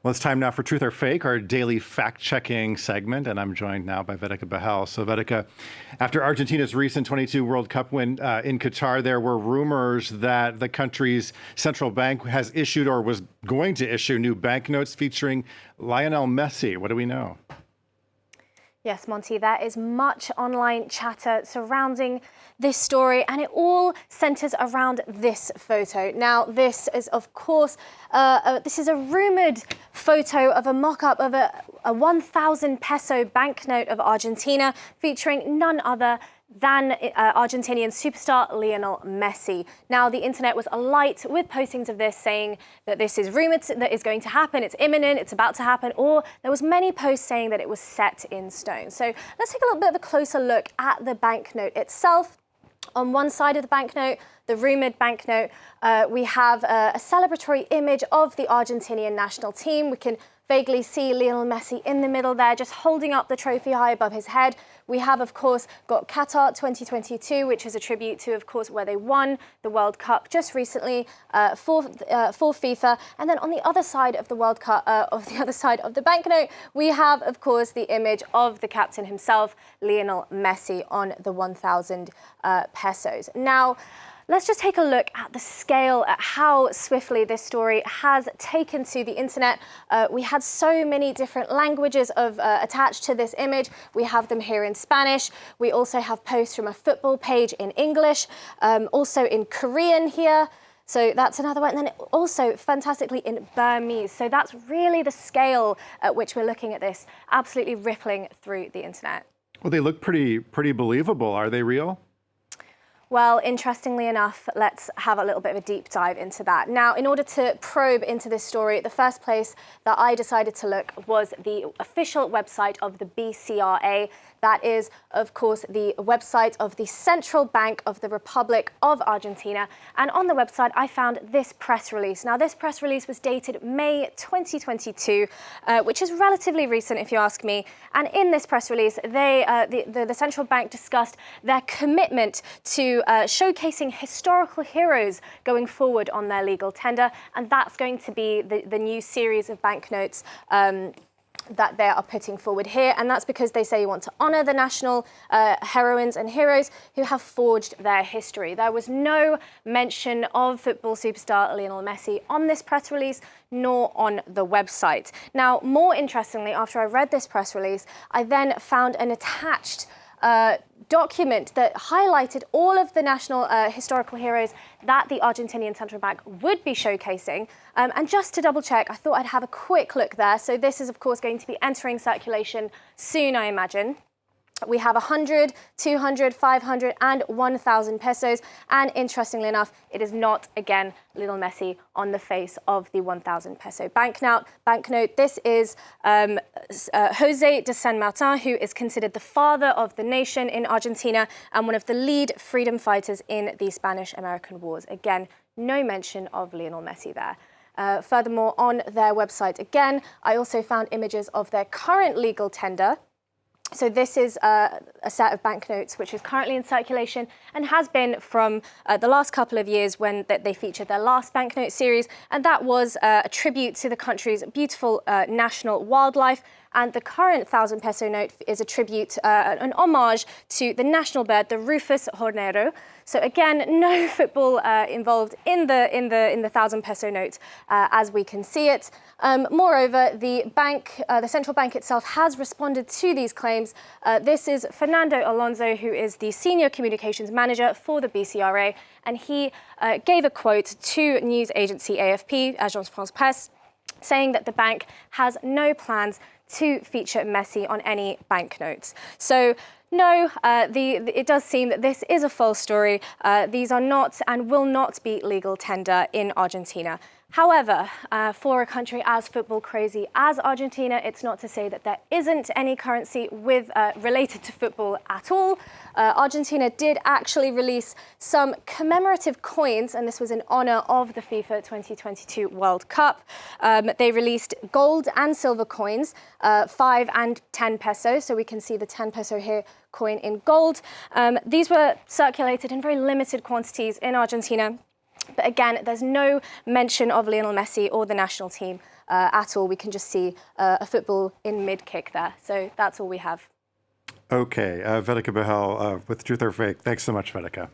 Well, it's time now for Truth or Fake, our daily fact-checking segment, and I'm joined now by Vedika Bahl. So, Vedika, after Argentina's recent 22 World Cup win in Qatar, there were rumors that the country's central bank has issued or was going to issue new banknotes featuring Lionel Messi. What do we know? Yes, Monty, there is much online chatter surrounding this story, and it all centers around this photo. Now, this is, of course, this is a rumored photo of a mock-up of a 1,000 peso banknote of Argentina featuring none other than Argentinian superstar Lionel Messi. Now, the internet was alight with postings of this saying that this is rumored that is going to happen, it's imminent, it's about to happen, or there was many posts saying that it was set in stone. So let's take a little bit of a closer look at the banknote itself. On one side of the banknote, the rumored banknote, we have a celebratory image of the Argentinian national team. We can vaguely see Lionel Messi in the middle there, just holding up the trophy high above his head. We have, of course, got Qatar 2022, which is a tribute to, of course, where they won the World Cup just recently for FIFA. And then on the other side of the World Cup, the other side of the banknote, we have, of course, the image of the captain himself, Lionel Messi, on the 1,000 pesos. Now, let's just take a look at the scale, at how swiftly this story has taken to the internet. We had so many different languages attached to this image. We have them here in Spanish. We also have posts from a football page in English, also in Korean here. So that's another one. And then also fantastically in Burmese. So that's really the scale at which we're looking at this, absolutely rippling through the internet. Well, they look pretty believable. Are they real? Well, interestingly enough, let's have a little bit of a deep dive into that. Now, in order to probe into this story, the first place that I decided to look was the official website of the BCRA. That is, of course, the website of the Central Bank of the Republic of Argentina. And on the website, I found this press release. Now, this press release was dated May 2022, which is relatively recent, if you ask me. And in this press release, the Central Bank discussed their commitment to showcasing historical heroes going forward on their legal tender. And that's going to be the new series of banknotes that they are putting forward here. And that's because they say you want to honor the national heroines and heroes who have forged their history. There was no mention of football superstar Lionel Messi on this press release, nor on the website. Now, more interestingly, after I read this press release, I then found an attached document that highlighted all of the national historical heroes that the Argentinian Central Bank would be showcasing. And just to double check, I thought I'd have a quick look there. So this is, of course, going to be entering circulation soon, I imagine. We have 100, 200, 500 and 1,000 pesos. And interestingly enough, it is not, again, Lionel Messi on the face of the 1,000 peso banknote. This is Jose de San Martin, who is considered the father of the nation in Argentina and one of the lead freedom fighters in the Spanish-American Wars. Again, no mention of Lionel Messi there. Furthermore, on their website, again, I also found images of their current legal tender. So this is a set of banknotes which is currently in circulation and has been from the last couple of years when they featured their last banknote series. And that was a tribute to the country's beautiful national wildlife. And the current 1,000 peso note is a tribute, an homage to the national bird, the Rufous hornero. So again, no football involved in the 1,000 peso note as we can see it. Moreover, the central bank itself has responded to these claims. This is Fernando Alonso, who is the senior communications manager for the BCRA, and he gave a quote to news agency AFP, Agence France Presse, saying that the bank has no plans to feature Messi on any banknotes. So no, it does seem that this is a false story. These are not and will not be legal tender in Argentina. However, for a country as football crazy as Argentina, it's not to say that there isn't any currency related to football at all. Argentina did actually release some commemorative coins, and this was in honor of the FIFA 2022 World Cup. They released gold and silver coins, 5 and 10 pesos. So we can see the 10 peso here coin in gold. These were circulated in very limited quantities in Argentina. But again, there's no mention of Lionel Messi or the national team at all. We can just see a football in mid-kick there. So that's all we have. Okay, Vedika Bahl with Truth or Fake. Thanks so much, Vedika.